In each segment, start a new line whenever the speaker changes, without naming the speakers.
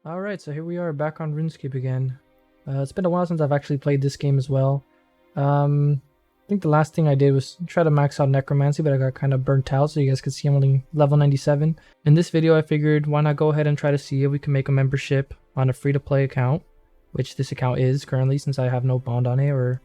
Alright, so here we are back on Runescape again. It's been a while since I've actually played this game as well. I think the last thing I did was try to max out Necromancy, but I got kind of burnt out, so you guys could see I'm only level 97. In this video, I figured why not go ahead and try to see if we can make a membership on a free-to-play account, which this account is currently since I have no bond on it or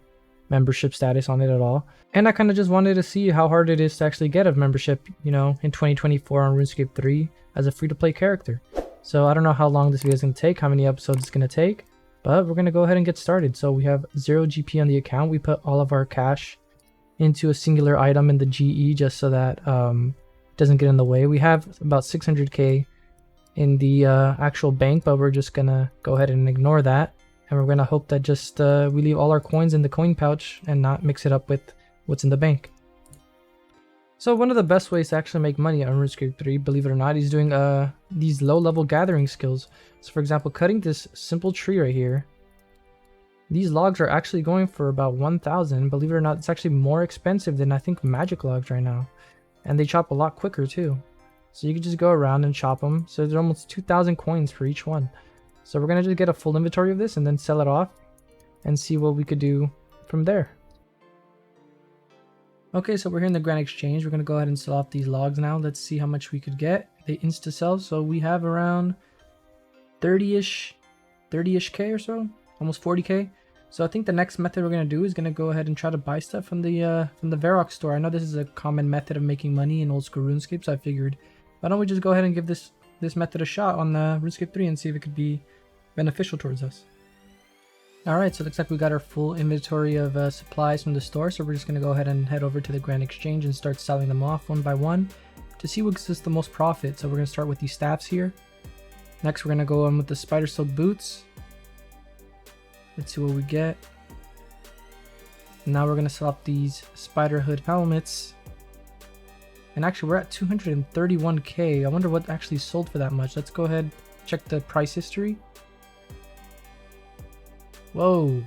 membership status on it at all. And I kind of just wanted to see how hard it is to actually get a membership, in 2024 on RuneScape 3 as a free-to-play character. So I don't know how long this video is going to take, how many episodes it's going to take, but we're going to go ahead and get started. So we have 0 GP on the account. We put all of our cash into a singular item in the GE just so that it doesn't get in the way. We have about 600k in the actual bank, but we're just going to go ahead and ignore that. And we're going to hope that just we leave all our coins in the coin pouch and not mix it up with what's in the bank. So one of the best ways to actually make money on RuneScape 3, believe it or not, is doing these low-level gathering skills. So for example, cutting this simple tree right here, these logs are actually going for about 1,000. Believe it or not, it's actually more expensive than I think magic logs right now. And they chop a lot quicker too. So you can just go around and chop them. So there's almost 2,000 coins for each one. So we're going to just get a full inventory of this and then sell it off and see what we could do from there. Okay, so we're here in the Grand Exchange. We're going to go ahead and sell off these logs now. Let's see how much we could get. They insta-sell, so we have around 30-ish K or so, almost 40K. So I think the next method we're going to do is going to go ahead and try to buy stuff from the Varrock store. I know this is a common method of making money in old school RuneScape, so I figured, why don't we just go ahead and give this method a shot on RuneScape 3 and see if it could be beneficial towards us. Alright, so it looks like we got our full inventory of supplies from the store, so we're just going to go ahead and head over to the Grand Exchange and start selling them off one by one to see what gives us the most profit. So we're going to start with these staffs here. Next, we're going to go on with the spider silk boots. Let's see what we get. Now we're going to sell off these spider hood helmets. And actually, we're at 231k. I wonder what actually sold for that much. Let's go ahead, check the price history. Whoa,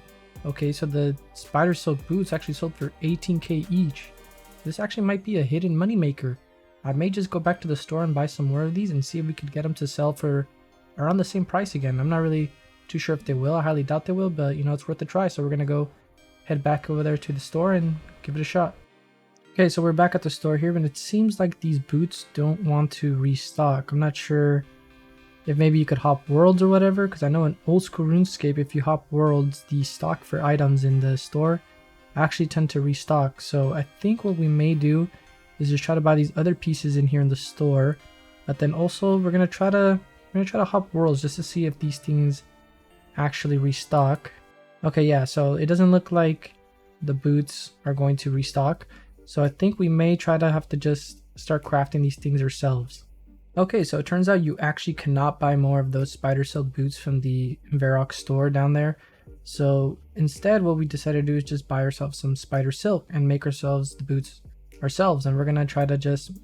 okay, so the spider silk boots actually sold for 18k each. This actually might be a hidden money maker. I may just go back to the store and buy some more of these and see if we could get them to sell for around the same price again. I'm not really too sure if they will. I highly doubt they will, but it's worth a try. So we're gonna go head back over there to the store and give it a shot. Okay, so we're back at the store here, and it seems like these boots don't want to restock. I'm not sure if maybe you could hop worlds or whatever, because I know in old school RuneScape, if you hop worlds, the stock for items in the store actually tend to restock. So I think what we may do is just try to buy these other pieces in here in the store, but then also we're gonna try to hop worlds just to see if these things actually restock. Okay, yeah, so it doesn't look like the boots are going to restock. So I think we may try to have to just start crafting these things ourselves. Okay, so it turns out you actually cannot buy more of those spider silk boots from the Varrock store down there. So instead, what we decided to do is just buy ourselves some spider silk and make ourselves the boots ourselves. And we're going to try to just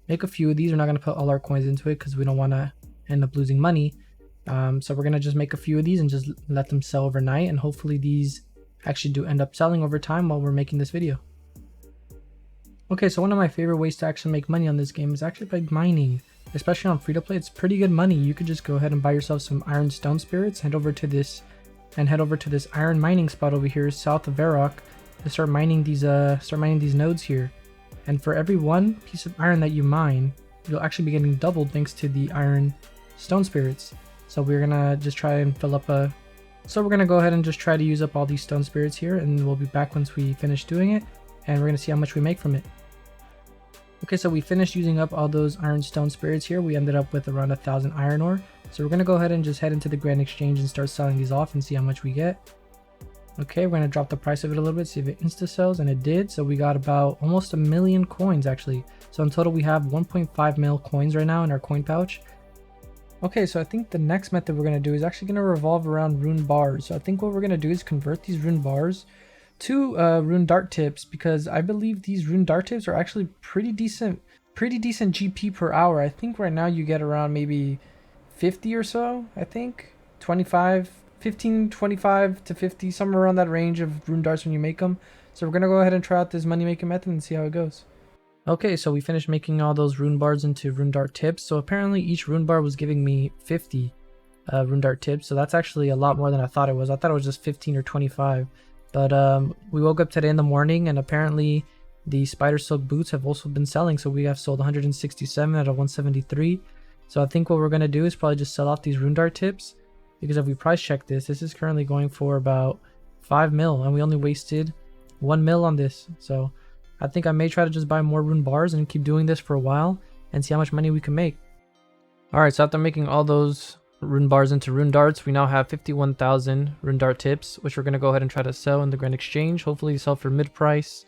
make a few of these. We're not going to put all our coins into it because we don't want to end up losing money. So we're going to just make a few of these and just let them sell overnight. And hopefully these actually do end up selling over time while we're making this video. Okay, so one of my favorite ways to actually make money on this game is actually by mining. Especially on free-to-play, it's pretty good money. You could just go ahead and buy yourself some iron stone spirits, head over to this iron mining spot over here south of Varrock to start mining these nodes here. And for every one piece of iron that you mine, you'll actually be getting doubled thanks to the iron stone spirits. So we're gonna just try and fill up so we're gonna go ahead and just try to use up all these stone spirits here, and we'll be back once we finish doing it, and we're gonna see how much we make from it. Okay, so we finished using up all those iron stone spirits here. We ended up with around 1,000 iron ore. So we're going to go ahead and just head into the Grand Exchange and start selling these off and see how much we get. Okay, we're going to drop the price of it a little bit, see if it insta sells, and it did. So we got about almost 1 million coins actually. So in total we have 1.5 mil coins right now in our coin pouch. Okay, so I think the next method we're going to do is actually going to revolve around rune bars. So I think what we're going to do is convert these rune bars to rune dart tips, because I believe these rune dart tips are actually pretty decent GP per hour. I think right now you get around maybe 50 or so. I think 25 to 50, somewhere around that range of rune darts when you make them. So we're gonna go ahead and try out this money making method and see how it goes. Okay, so we finished making all those rune bars into rune dart tips. So apparently each rune bar was giving me 50 rune dart tips. So that's actually a lot more than I thought it was. I thought it was just 15 or 25. But we woke up today in the morning and apparently the spider silk boots have also been selling. So we have sold 167 out of 173. So I think what we're going to do is probably just sell off these rune dart tips, because if we price check this is currently going for about 5 mil and we only wasted 1 mil on this. So I think I may try to just buy more rune bars and keep doing this for a while and see how much money we can make. Alright, so after making all those rune bars into rune darts, we now have 51,000 rune dart tips, which we're going to go ahead and try to sell in the Grand Exchange. Hopefully sell for mid price.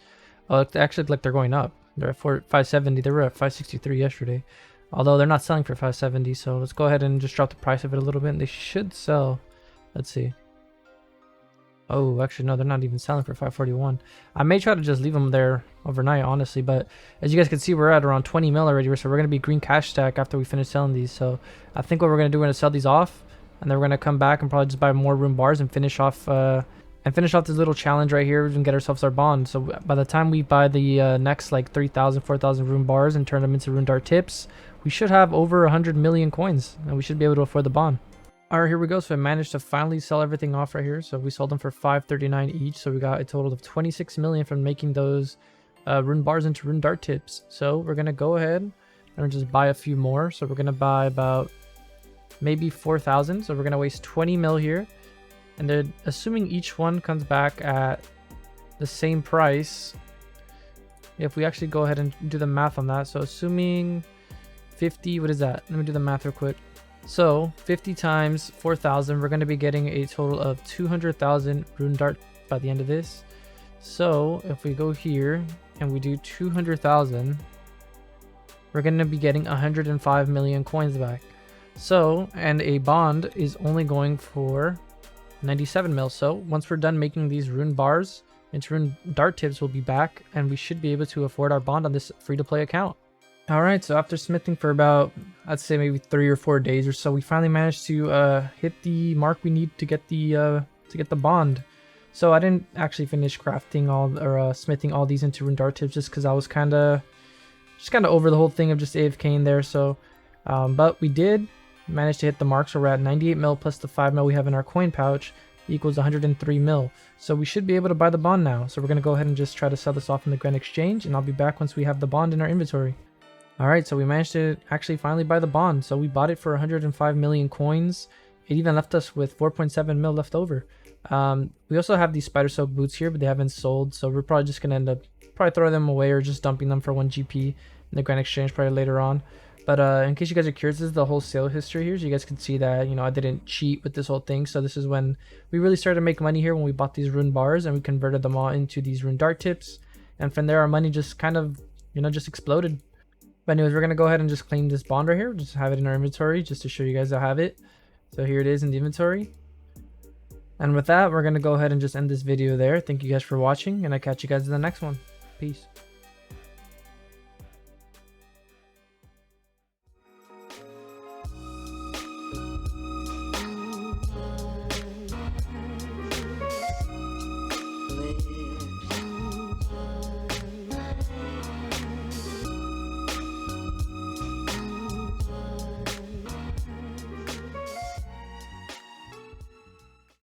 It actually looks like they're going up. They're at 570. They were at 563 yesterday. Although they're not selling for 570, so let's go ahead and just drop the price of it a little bit. And they should sell. Let's see. Oh, actually, no, they're not even selling for 541. I may try to just leave them there overnight, honestly. But as you guys can see, we're at around 20 mil already. So we're going to be green cash stack after we finish selling these. So I think what we're going to do, we're going to sell these off. And then we're going to come back and probably just buy more rune bars and finish off this little challenge right here and get ourselves our bond. So by the time we buy the next like 3,000, 4,000 rune bars and turn them into rune dart tips, we should have over 100 million coins and we should be able to afford the bond. All right, here we go. So I managed to finally sell everything off right here. So we sold them for 539 each. So we got a total of 26 million from making those rune bars into rune dart tips. So we're going to go ahead and just buy a few more. So we're going to buy about maybe 4,000. So we're going to waste 20 mil here. And then assuming each one comes back at the same price, if we actually go ahead and do the math on that. So assuming 50, what is that? Let me do the math real quick. So 50 times 4,000, we're going to be getting a total of 200,000 rune dart by the end of this. So if we go here and we do 200,000, we're going to be getting 105 million coins back. So, and a bond is only going for 97 mil. So once we're done making these rune bars into rune dart tips, we'll be back and we should be able to afford our bond on this free-to-play account. All right, so after smithing for about, I'd say maybe 3 or 4 days or so, we finally managed to hit the mark we need to get the bond. So I didn't actually finish crafting smithing all these into rune dart tips just because I was kind of over the whole thing of just AFKing there. So, but we did manage to hit the mark. So we're at 98 mil plus the 5 mil we have in our coin pouch equals 103 mil. So we should be able to buy the bond now. So we're gonna go ahead and just try to sell this off in the Grand Exchange, and I'll be back once we have the bond in our inventory. Alright, so we managed to actually finally buy the bond. So we bought it for 105 million coins. It even left us with 4.7 mil left over. We also have these spider silk boots here, but they haven't sold. So we're probably just going to end up throwing them away or just dumping them for 1 GP in the Grand Exchange probably later on. But in case you guys are curious, this is the whole sale history here. So you guys can see that, you know, I didn't cheat with this whole thing. So this is when we really started to make money here, when we bought these rune bars and we converted them all into these rune dart tips. And from there, our money just kind of, you know, just exploded. But anyways, we're going to go ahead and just claim this bond right here. Just have it in our inventory just to show you guys I have it. So here it is in the inventory. And with that, we're going to go ahead and just end this video there. Thank you guys for watching, and I'll catch you guys in the next one. Peace.